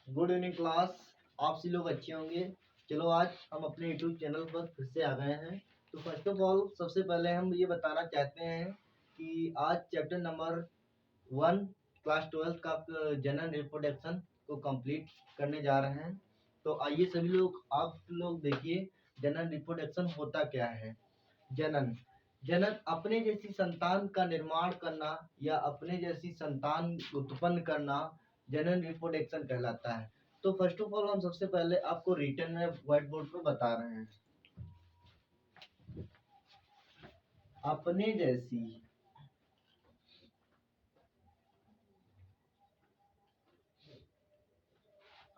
Good evening class. आप सभी लोग अच्छे होंगे। चलो आज हम अपने यूट्यूब चैनल पर फिर से आ गए हैं। तो फर्स्ट ऑफ ऑल सबसे पहले हम ये बताना चाहते हैं कि आज चैप्टर नंबर 1 क्लास 12 का जनरल रिप्रोडक्शन को कंप्लीट करने जा रहे हैं। तो आइए सभी लोग आप लोग देखिए जनरल रिप्रोडक्शन होता क्या है। जनन जनन अपने जैसी संतान का निर्माण करना या अपने जैसी संतान उत्पन्न करना जनन रिप्रोडक्शन कहलाता है। तो फर्स्ट ऑफ ऑल हम सबसे पहले आपको रिटर्न में व्हाइट बोर्ड पर बता रहे हैं। अपने जैसी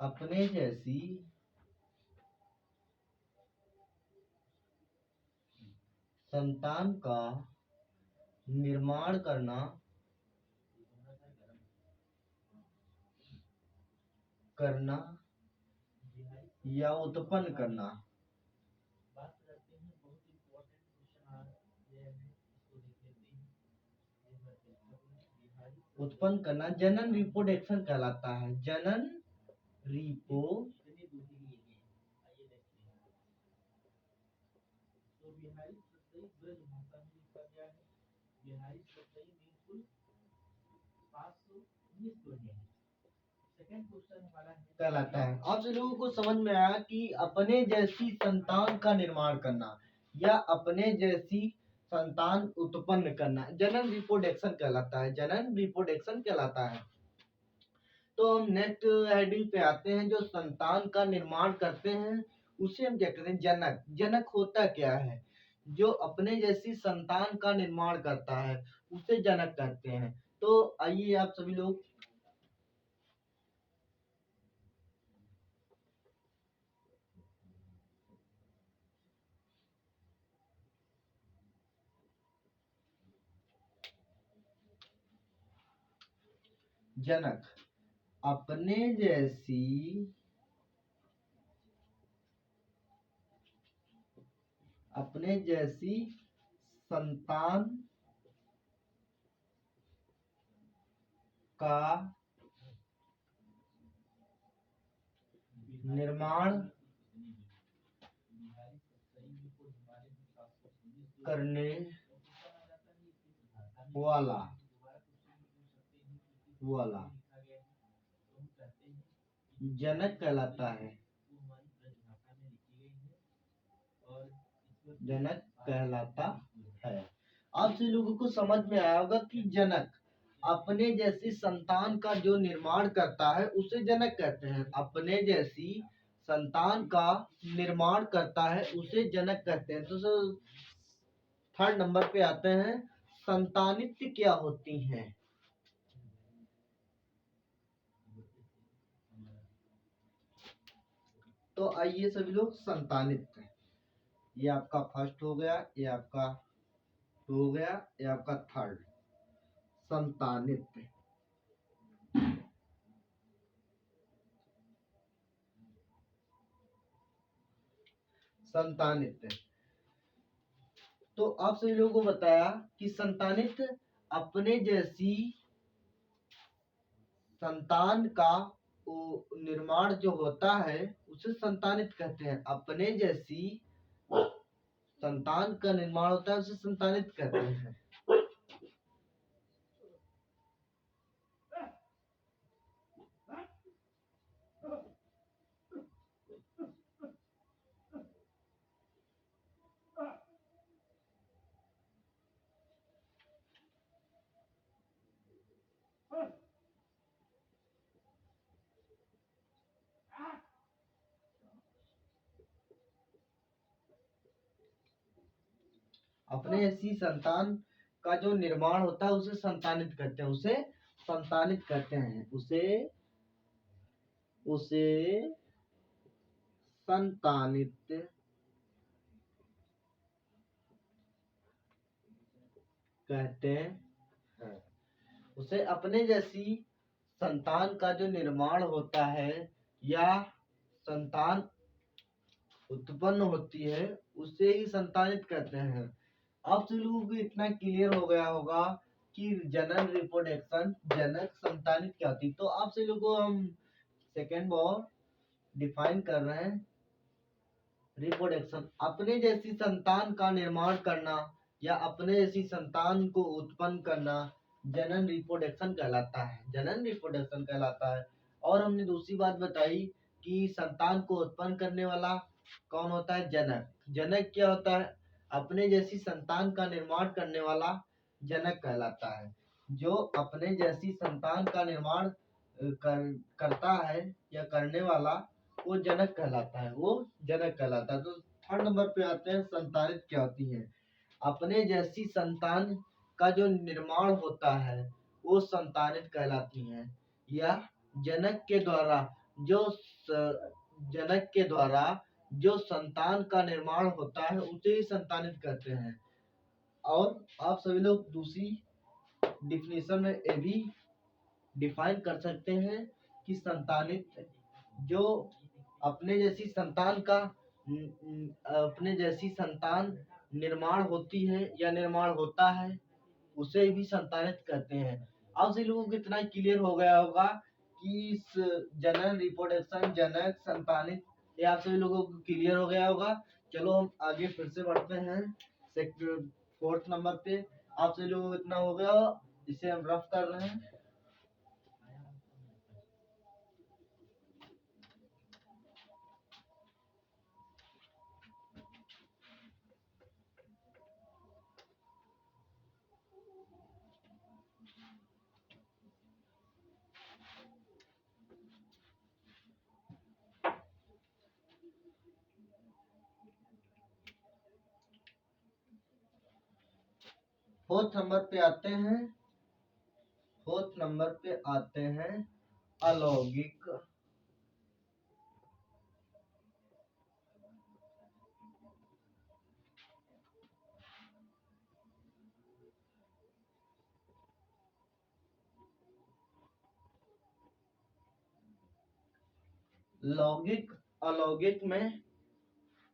अपने जैसी संतान का निर्माण करना या उत्पन्न करना जनन रिप्रोडक्शन कहलाता है। जनन रिपो कहलाता है। आप सभी लोगों को समझ में आया कि अपने जैसी संतान का निर्माण करना या अपने जैसी संतान उत्पन्न करना जनन रिप्रोडक्शन कहलाता है। जनन रिप्रोडक्शन कहलाता है। तो हम नेक्स्ट हेडिंग पे आते हैं। जो संतान का निर्माण करते हैं उसे हम क्या कहते हैं? जनक। जनक होता क्या है? जो अपने जैसी संतान का निर्माण करता है उसे जनक कहते हैं। तो आइए आप सभी लोग जनक अपने जैसी संतान का निर्माण करने वाला जनक कहलाता है। जनक कहलाता है। आप सभी लोगों को समझ में आया होगा कि जनक अपने जैसी संतान का जो निर्माण करता है उसे जनक कहते हैं। अपने जैसी संतान का निर्माण करता है उसे जनक कहते हैं। तो थर्ड नंबर पे आते हैं। संतानित क्या होती हैं? तो आइए सभी लोग संतानित। ये आपका फर्स्ट हो गया, ये आपका टू हो गया, ये आपका थर्ड। संतानित संतानित तो आप सभी लोगों को बताया कि संतानित अपने जैसी संतान का निर्माण जो होता है उसे संतानित कहते हैं। अपने जैसी संतान का निर्माण होता है उसे संतानित कहते हैं। अपने जैसी संतान का जो निर्माण होता है उसे संतानित कहते हैं। उसे संतानित कहते हैं। उसे संतानित कहते हैं। उसे अपने जैसी संतान का जो निर्माण होता है या संतान उत्पन्न होती है उसे ही संतानित कहते हैं। आप सभी लोगों को इतना क्लियर हो गया होगा कि जनन रिप्रोडक्शन जनक संतानित क्या होती। तो आप सभी लोगों को हम सेकेंड बॉल डिफाइन कर रहे हैं रिप्रोडक्शन, अपने जैसी संतान का निर्माण करना या अपने जैसी संतान को उत्पन्न करना जनन रिप्रोडक्शन कहलाता है, जनन रिप्रोडक्शन कहलाता है। और हमने दूसरी बात बताई कि संतान को उत्पन्न करने वाला कौन होता है, जनक। जनक क्या होता है, अपने जैसी संतान का निर्माण करने वाला जनक कहलाता है। जो अपने जैसी संतान का निर्माण करता है या करने वाला वो जनक कहलाता है, वो जनक कहलाता है। तो थर्ड नंबर पे आते हैं संतानित क्या होती है। अपने जैसी संतान का जो निर्माण होता है वो संतानित कहलाती हैं, या जनक के द्वारा जो संतान का निर्माण होता है उसे ही संतानित कहते हैं। और आप सभी लोग दूसरी डिफिनेशन में ये भी डिफाइन कर सकते हैं कि संतानित जो अपने जैसी संतान निर्माण होती है या निर्माण होता है उसे भी संतानित कहते हैं। अब से लोगों को इतना क्लियर हो गया होगा कि इस जनन रिप्रोडक्शन जनक संतानित ये आप सभी लोगों को क्लियर हो गया होगा। चलो हम आगे फिर से बढ़ते हैं फोर्थ नंबर पे। आप सभी लोगों को इतना हो गया, इसे हम रफ कर रहे हैं। फोर्थ नंबर पे आते हैं अलौकिक। लौकिक अलौकिक में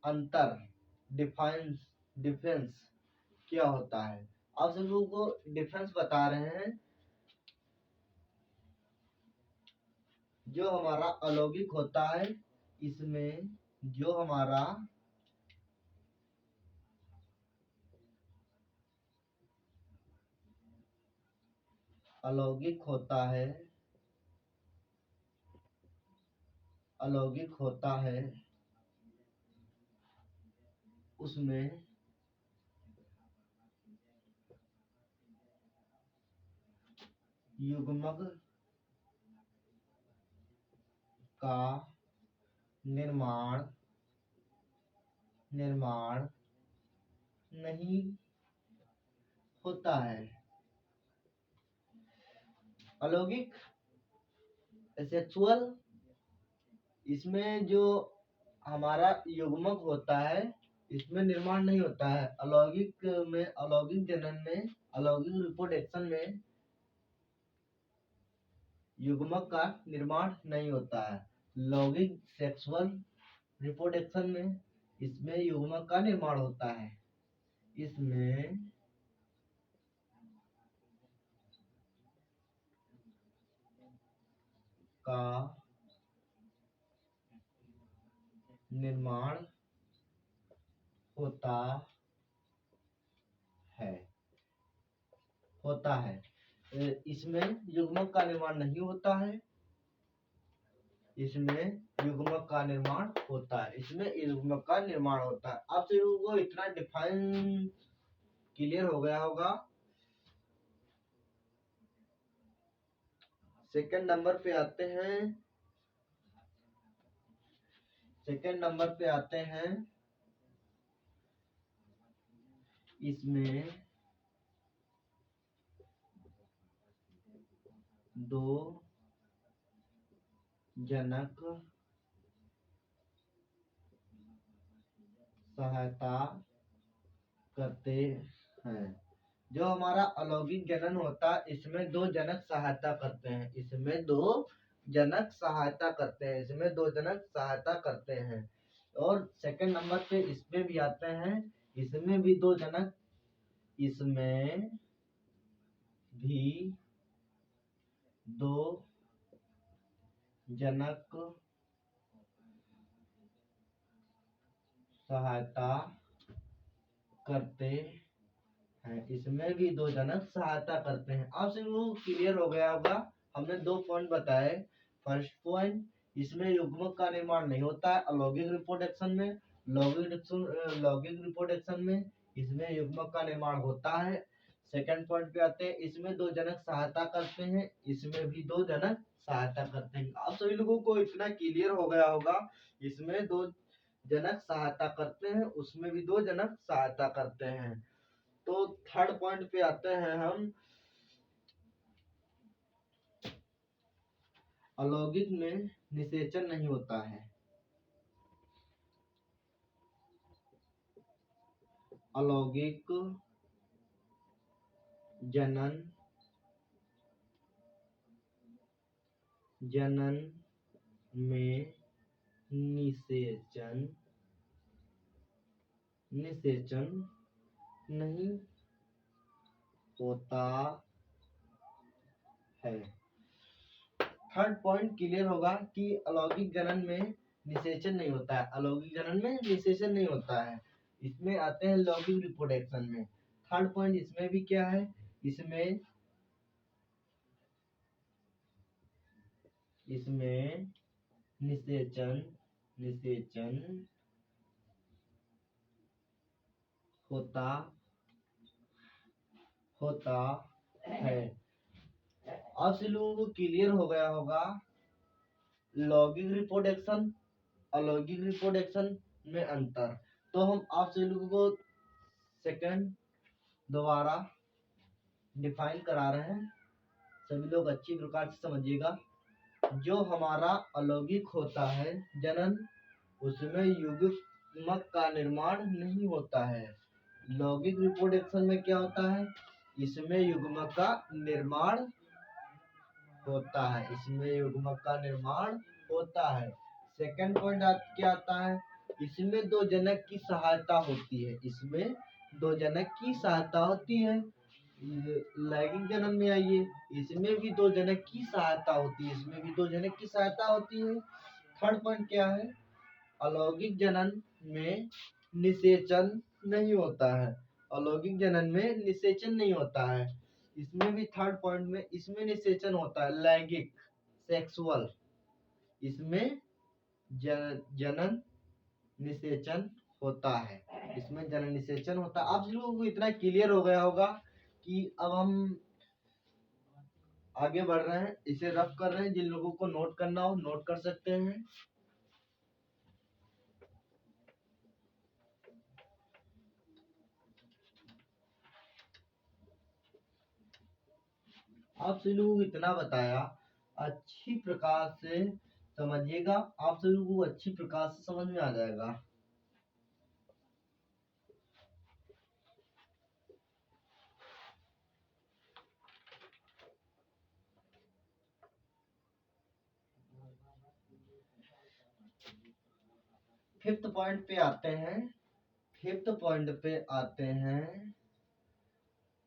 अंतर डिफरेंस क्या होता है। आप सब लोगों को डिफरेंस बता रहे हैं। जो हमारा अलौकिक होता है इसमें जो हमारा अलौकिक होता है उसमें युग्मक का निर्माण नहीं होता है। अलौकिक सेक्सुअल, इसमें जो हमारा युग्मक होता है इसमें निर्माण नहीं होता है। अलौकिक जनन में अलौकिक रिप्रोडक्शन में युग्मक का निर्माण नहीं होता है। लौकिक सेक्सुअल रिप्रोडक्शन में इसमें युग्मक का निर्माण होता है। इसमें का निर्माण होता है। इसमें युग्मक का निर्माण नहीं होता है। इसमें युग्मक का निर्माण होता है। आप लोगों को इतना डिफाइन क्लियर हो गया होगा। सेकंड नंबर पे आते हैं इसमें दो जनक सहायता करते हैं। जो हमारा अलौकिक जनन होता है इसमें दो जनक सहायता करते हैं। इसमें दो जनक सहायता करते हैं। और सेकंड नंबर पे इसमें भी आते हैं, इसमें भी दो जनक जनक सहायता करते हैं। इसमें भी दो जनक सहायता करते हैं। आप सभी को क्लियर हो गया होगा। हमने 2 पॉइंट बताए। फर्स्ट पॉइंट, इसमें युग्मक का निर्माण नहीं होता है अलौकिक रिप्रोडक्शन में। लौकिक रिप्रोडक्शन में इसमें युग्मक का निर्माण होता है। सेकंड पॉइंट पे आते हैं, इसमें दो जनक सहायता करते हैं, इसमें भी दो जनक सहायता करते हैं। आप सभी लोगों को इतना क्लियर हो गया होगा। इसमें दो जनक सहायता करते हैं, उसमें भी दो जनक सहायता करते हैं। तो थर्ड पॉइंट पे आते हैं हम, अलौकिक में निषेचन नहीं होता है। अलौकिक जनन में निषेचन नहीं होता है। थर्ड पॉइंट क्लियर होगा कि अलौकिक जनन में निषेचन नहीं होता है। अलौकिक जनन में निषेचन नहीं होता है। इसमें आते हैं लौकिक रिप्रोडक्शन में। थर्ड पॉइंट इसमें भी क्या है, इसमें निषेचन होता है। आप सभी लोगों को क्लियर हो गया होगा लौकिक रिप्रोडक्शन अलौकिक रिप्रोडक्शन में अंतर। तो हम आप सभी लोगों को सेकंड दोबारा डिफाइन करा रहे हैं, सभी लोग अच्छी प्रकार से समझिएगा। जो हमारा अलौकिक होता है जनन, उसमें युग्मक का निर्माण नहीं होता है। लौकिक रिप्रोडक्शन में क्या होता है, इसमें युग्मक का निर्माण होता है। सेकंड पॉइंट क्या आता है, इसमें दो जनक की सहायता होती है। लैगिंग जनन में आइए, इसमें भी दो जनक की सहायता होती है। थर्ड पॉइंट क्या है, अलौकिक जनन में निषेचन नहीं होता है। इसमें भी थर्ड पॉइंट में इसमें निषेचन होता है। लैंगिक सेक्सुअल, इसमें जनन निषेचन होता है। आप लोगों को इतना क्लियर हो गया होगा कि अब हम आगे बढ़ रहे हैं, इसे रफ कर रहे हैं। जिन लोगों को नोट करना हो नोट कर सकते हैं। आप सभी लोगों को इतना बताया, अच्छी प्रकार से समझिएगा। आप सभी लोगों को अच्छी प्रकार से समझ में आ जाएगा। फिफ्थ पॉइंट पे आते हैं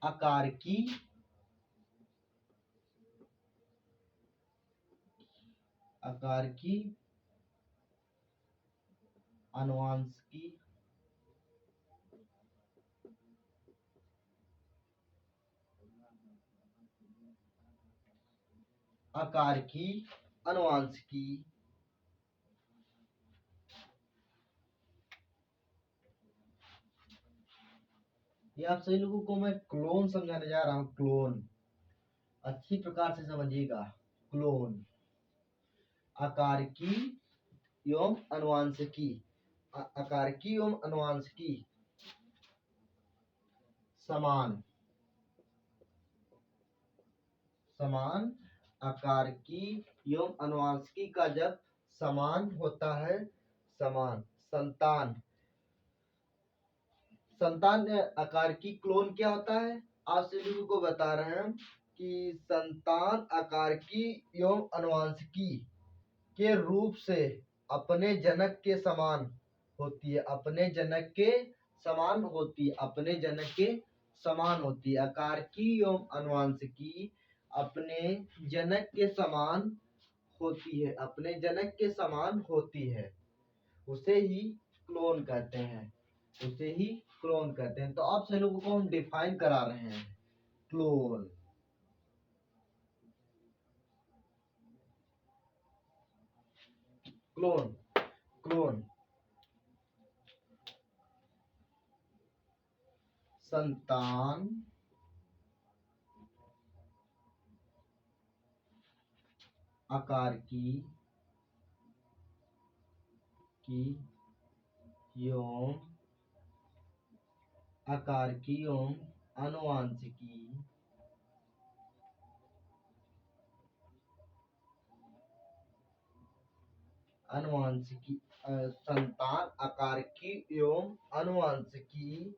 आकार की अनुवांशिकी ये आप सभी लोगों को मैं क्लोन समझाने जा रहा हूँ। क्लोन अच्छी प्रकार से समझिएगा। क्लोन आकार की एवं अनुवांशिकी समान आकार की एवं अनुवांशिकी का जब समान होता है, संतान आकार की क्लोन क्या होता है, आप सभी लोगों को बता रहे हैं कि संतान आकार की एवं अनुवांशिकी के रूप से अपने जनक के समान होती है। आकार की एवं अनुवांशिकी अपने जनक के समान होती है, अपने जनक के समान होती है, उसे ही क्लोन कहते हैं, उसे ही क्लोन कहते हैं। तो आप सभी लोगों को हम डिफाइन करा रहे हैं क्लोन। क्लोन क्लोन संतान आकार की एवं आकार की एवं अनुवांशिकी संतान आकार की एवं अनुवांशिकी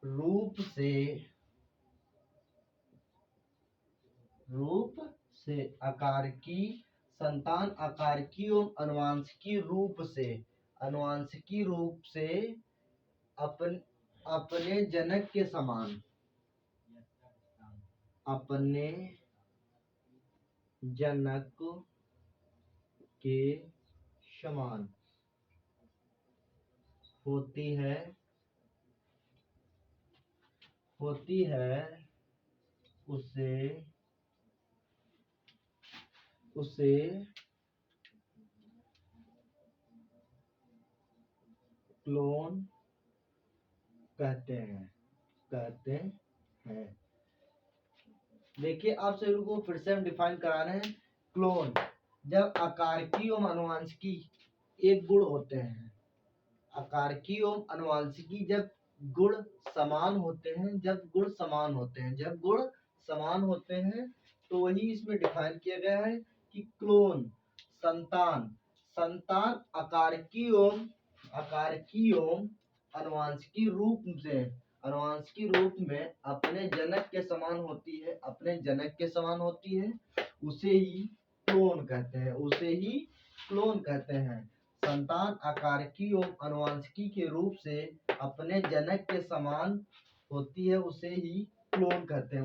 रूप से आकार की संतान आकार की एवं अनुवांशिकी रूप से अपने जनक के समान अपने जनक के समान होती है उसे क्लोन कहते हैं। देखिए आप सभी को फिर से हम डिफाइन करा रहे हैं। क्लोन जब आकारकी एवं अनुवांशिकी एक गुण होते हैं, आकारकी एवं अनुवांशिकी जब गुण समान होते हैं तो वही इसमें डिफाइन किया गया है कि क्लोन संतान आकारकी एवं अनुवांशिकी रूप में अपने जनक के समान होती है, उसे ही क्लोन कहते हैं। संतान आकारकी एवं अनुवांशिकी के रूप से अपने जनक के समान होती है, उसे ही क्लोन कहते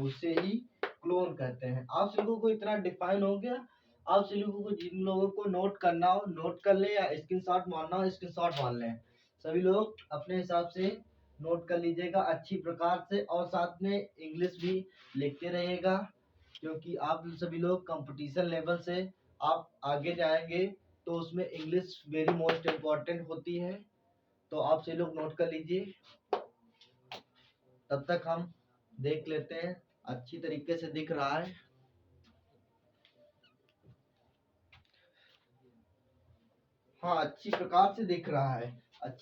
हैं। आप सभी को इतना डिफाइन हो गया। आप सभी को जिन लोगों को नोट करना हो नोट कर ले, या स्क्रीनशॉट मारना हो स्क्रीनशॉट मार लें। सभी लोग अपने हिसाब से नोट कर लीजिएगा अच्छी प्रकार से, और साथ में इंग्लिश भी लिखते रहिएगा, क्योंकि आप सभी लोग कंपटीशन लेवल से आप आगे जाएंगे तो उसमें इंग्लिश वेरी मोस्ट इम्पोर्टेंट होती है। तो आप सभी लोग नोट कर लीजिए। तब तक हम देख लेते हैं अच्छी तरीके से दिख रहा है। हाँ, अच्छी प्रकार से दिख रहा है। आप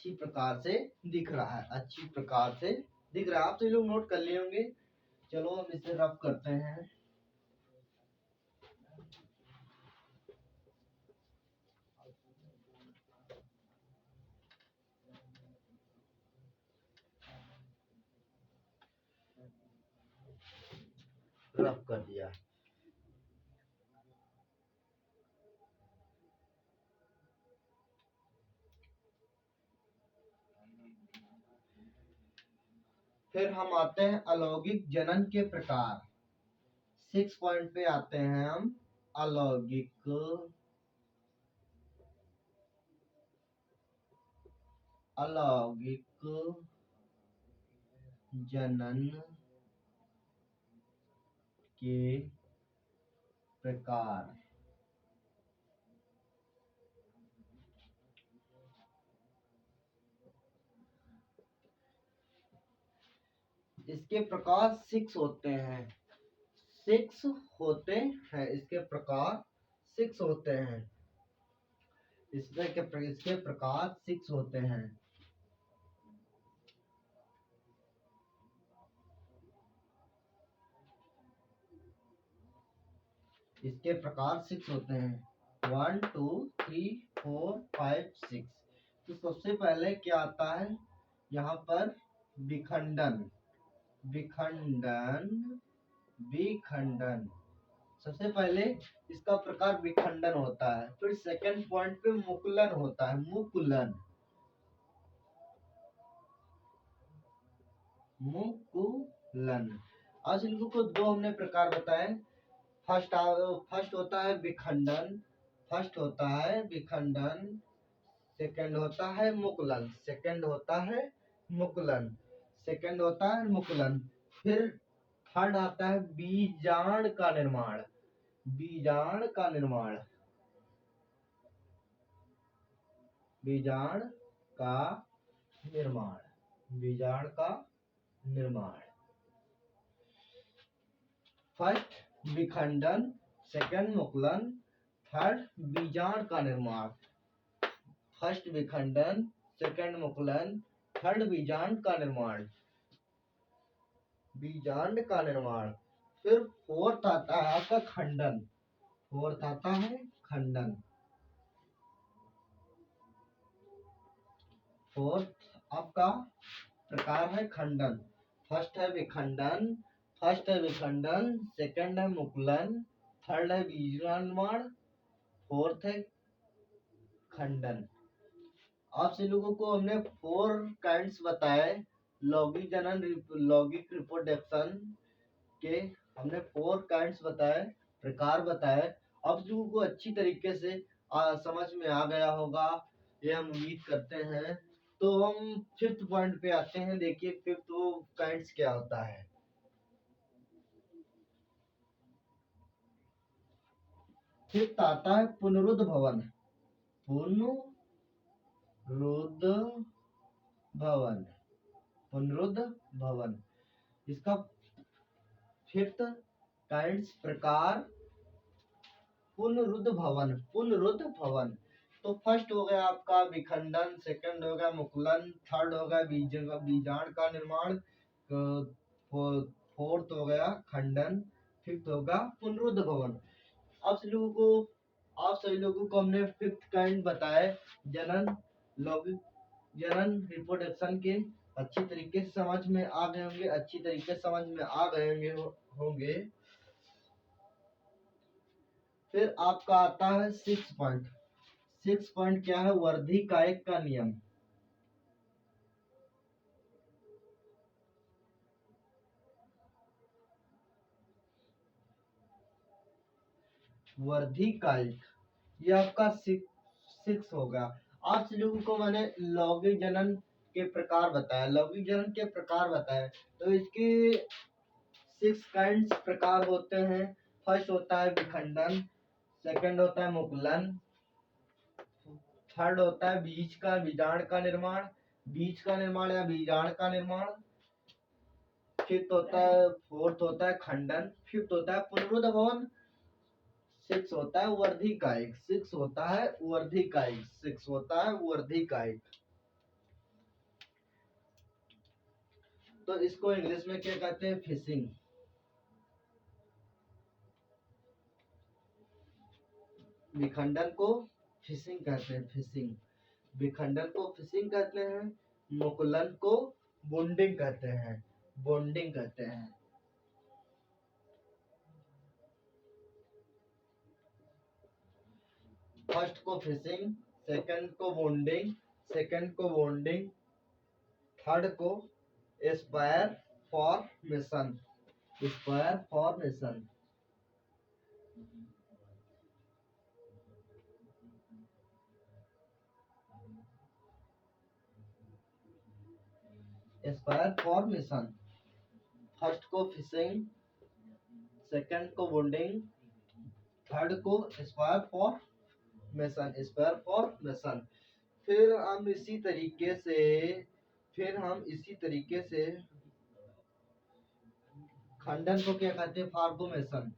सभी लोग नोट कर लिए होंगे। चलो हम इसे रफ करते हैं। रफ कर दिया। फिर हम आते हैं अलौकिक जनन के प्रकार। 6 पॉइंट पे आते हैं हम। अलौकिक जनन के प्रकार। इसके प्रकार 6 होते हैं। इसके प्रकार 6 होते हैं। इसके प्रकार 6 होते हैं। इसके प्रकार 6 होते हैं। 1 2 3 4 5 6। तो सबसे पहले क्या आता है यहाँ पर? विखंडन। सबसे पहले इसका प्रकार विखंडन होता है। फिर सेकंड पॉइंट पे मुकुलन होता है। मुकुलन आज इनको को 2 हमने प्रकार बताए। फर्स्ट होता है विखंडन, फर्स्ट होता है विखंडन, सेकंड होता है मुकुलन, सेकंड होता है मुकुलन, सेकंड होता है मुकुलन। फिर थर्ड आता है बीजांड का निर्माण, बीजांड का निर्माण, बीजांड का निर्माण, बीजांड का निर्माण। फर्स्ट विखंडन, सेकंड मुकुलन, थर्ड बीजांड का निर्माण। फर्स्ट विखंडन, सेकंड मुकुलन, थर्ड बीजांड का निर्माण, बीजांड का निर्माण। फिर फोर्थ आता है आपका खंडन, फोर्थ आता है खंडन। फोर्थ आपका प्रकार है खंडन। फर्स्ट है विखंडन, फर्स्ट है विखंडन, सेकंड है मुकुलन, थर्ड है बीजांड निर्माण, फोर्थ है खंडन। आपसे लोगों को हमने 4 काइंड्स बताए लौकिक जनन, लौकिक रिप्रोडक्शन के हमने 4 काइंड्स बताए, प्रकार बताए। अब लोगों को अच्छी तरीके से समझ में आ गया होगा, ये हम उम्मीद करते हैं। तो हम 5th पॉइंट पे आते हैं। देखिए 5th काइंड्स क्या होता है। फिफ्थ आता है पुनरुद्ध भवन, पुनरुद्ध भवन, पुनरुद्ध भवन। इसका 5th काइंड्स प्रकार पुनरुद्ध भवन, पुनरुद्ध भवन। तो फर्स्ट हो गया आपका विखंडन, सेकंड हो गया मुकुलन, थर्ड हो गया बीजांड का निर्माण, फोर्थ हो गया खंडन, फिफ्थ होगा पुनरुद्ध भवन। आप सभी लोगों को हमने 5th काइंड बताए जनन, लौकिक जनन, रिप्रोडक्शन के। अच्छी तरीके से समझ में आ गए होंगे, अच्छी तरीके से समझ में आ गए होंगे। फिर आपका आता है 6 पॉइंट। 6 पॉइंट क्या है? वर्धिकायक का नियम। वर्धिकायक, ये आपका 6 होगा। आप लोगों को मैंने लौकिक जनन के प्रकार बताया, लौकिक जनन के प्रकार बताए। तो इसके 6 काइंड्स प्रकार होते हैं। फर्स्ट होता है विखंडन, सेकंड होता है मुकुलन, थर्ड होता है बीजांड का निर्माण, बीज का निर्माण या बीजांड का निर्माण। फोर्थ होता है खंडन, फिफ्थ होता है पुनरुद्ध भवन, 6 होता है वर्धिकायक, 6 होता है वर्धिकायक, 6 होता है वर्धिकायक। तो इसको इंग्लिश में क्या कहते हैं? फिशिंग। विखंडन को फिशिंग कहते हैं, फिशिंग। विखंडन को फिशिंग कहते हैं, मुकुलन को बॉन्डिंग कहते हैं, बॉन्डिंग कहते हैं। फर्स्ट को फिशिंग, सेकंड को बॉन्डिंग, थर्ड को Aspire formation, Aspire formation. Aspire formation. First को फिशिंग, सेकंड को बॉन्डिंग, थर्ड को एस्पायर फॉर्मेशन, एस्पायर फॉर्मेशन। फिर हम इसी तरीके से खंडन को क्या कहते हैं? फार्गोमेशन,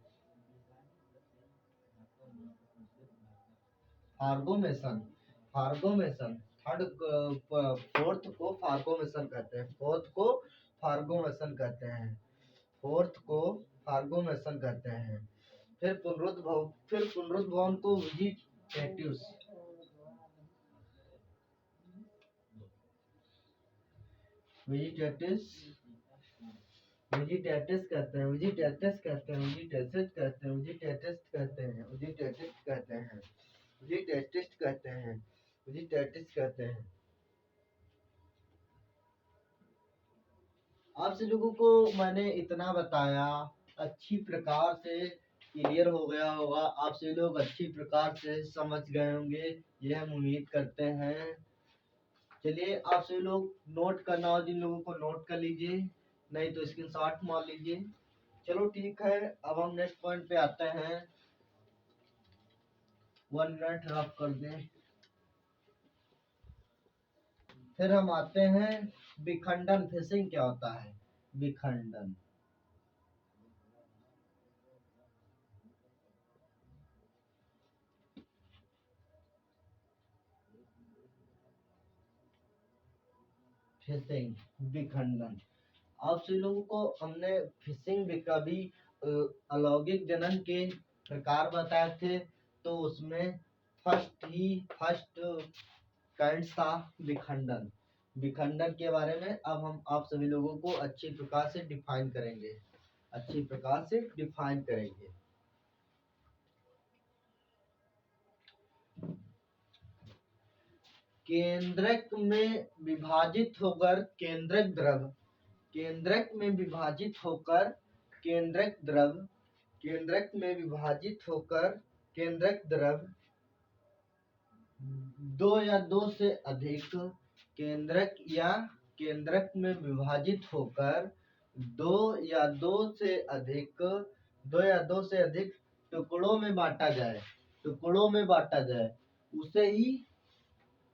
फार्गोमेशन, फार्गोमेशन। फोर्थ को फार्गोमेशन कहते हैं, फोर्थ को फार्गोमेशन कहते हैं, फोर्थ को फार्गोमेशन कहते हैं। फिर पुनरुद्ध भवन को वेजिटेटिव्स, वेजिटेटिव्स, वेजिटेटिव्स कहते हैं, वेजिटेटिव्स कहते हैं, वेजिटेटिव्स कहते हैं, वेजिटेटिव्स कहते हैं, वेजिटेटिव्स कहते हैं, वेजिटेटिव्स कहते हैं, वेजिटेटिव्स कहते हैं। आप लोगों को मैंने इतना बताया अच्छी प्रकार से क्लियर हो गया होगा, आप सभी लोग अच्छी प्रकार से समझ गए होंगे, ये हम उम्मीद करते हैं। चलिए आप सभी लोग नोट करना हो जिन लोगों को नोट कर लीजिए, नहीं तो स्क्रीनशॉट मार लीजिए। चलो ठीक है, अब हम नेक्स्ट पॉइंट पे आते हैं। 1 मिनट रफ कर दें। फिर हम आते हैं विखंडन। फिशिंग क्या होता है? विखंडन। फिशिंग, विखंडन। आप सभी लोगों को हमने फिशिंग का भी अलौकिक जनन के प्रकार बताए थे, तो उसमें फर्स्ट काइंड था विखंडन। विखंडन के बारे में अब हम आप सभी लोगों को अच्छी प्रकार से डिफाइन करेंगे, अच्छी प्रकार से डिफाइन करेंगे। केंद्रक में विभाजित होकर केंद्रक द्रव, केंद्रक में विभाजित होकर केंद्रक द्रव, केंद्रक में विभाजित होकर केंद्रक द्रव, दो या दो से अधिक केंद्रक या केंद्रक में विभाजित होकर दो या दो से अधिक टुकड़ों में बांटा जाए, टुकड़ों में बांटा जाए, उसे ही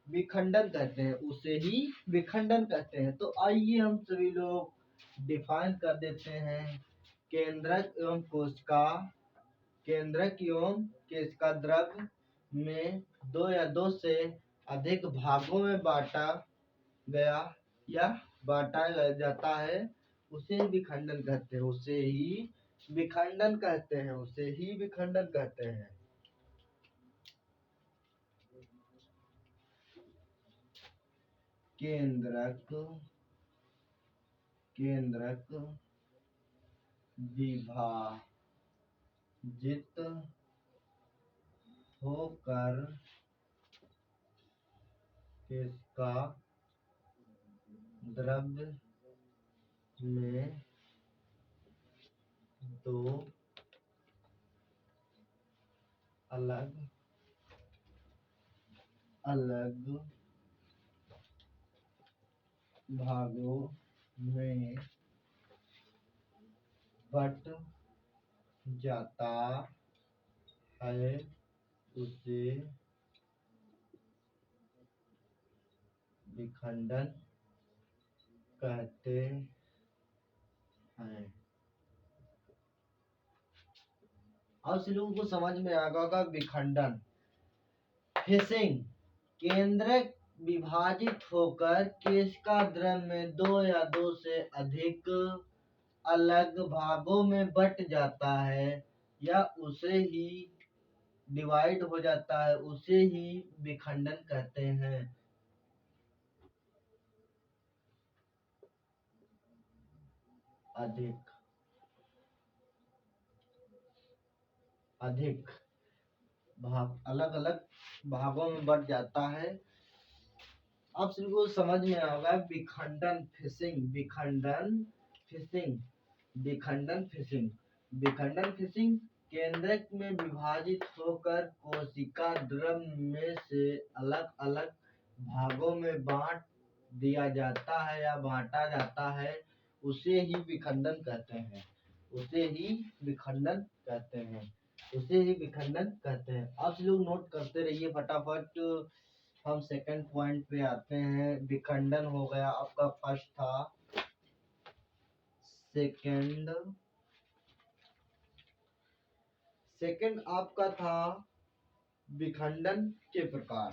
विखंडन कहते हैं, उसे ही विखंडन कहते हैं। तो आइए हम सभी लोग डिफाइन कर देते हैं। केंद्रक एवं कोशिका, केंद्रक एवं कोशिका द्रव में दो या दो से अधिक भागों में बांटा गया या बांटा जाता है, उसे विखंडन कहते हैं, उसे ही विखंडन कहते हैं, उसे ही विखंडन कहते हैं। केंद्रक, केंद्रक विभाजित होकर कोशिका द्रव में दो अलग अलग भागों में बट जाता है, उसे विखंडन कहते हैं। अब से लोगों को समझ में आ गया होगा विखंडन। फिशिंग, केंद्रक विभाजित होकर कोशिका द्रव में दो या दो से अधिक अलग भागों में बट जाता है या उसे ही डिवाइड हो जाता है, उसे ही विखंडन कहते हैं। अधिक अधिक भाग, अलग अलग भागों में बट जाता है। अब सबको समझ में आएगा विखंडन फिशिंग, विखंडन फिशिंग, विखंडन फिशिंग, विखंडन फिशिंग केंद्रक में विभाजित होकर कोशिका द्रव में से अलग अलग भागों में बांट दिया जाता है या बांटा जाता है, उसे ही विखंडन कहते हैं, उसे ही विखंडन कहते हैं, उसे ही विखंडन कहते हैं। आप लोग नोट करते रहिए फटाफट। हम सेकंड पॉइंट पे आते हैं। विखंडन हो गया आपका, फर्स्ट था। सेकंड आपका था विखंडन के प्रकार।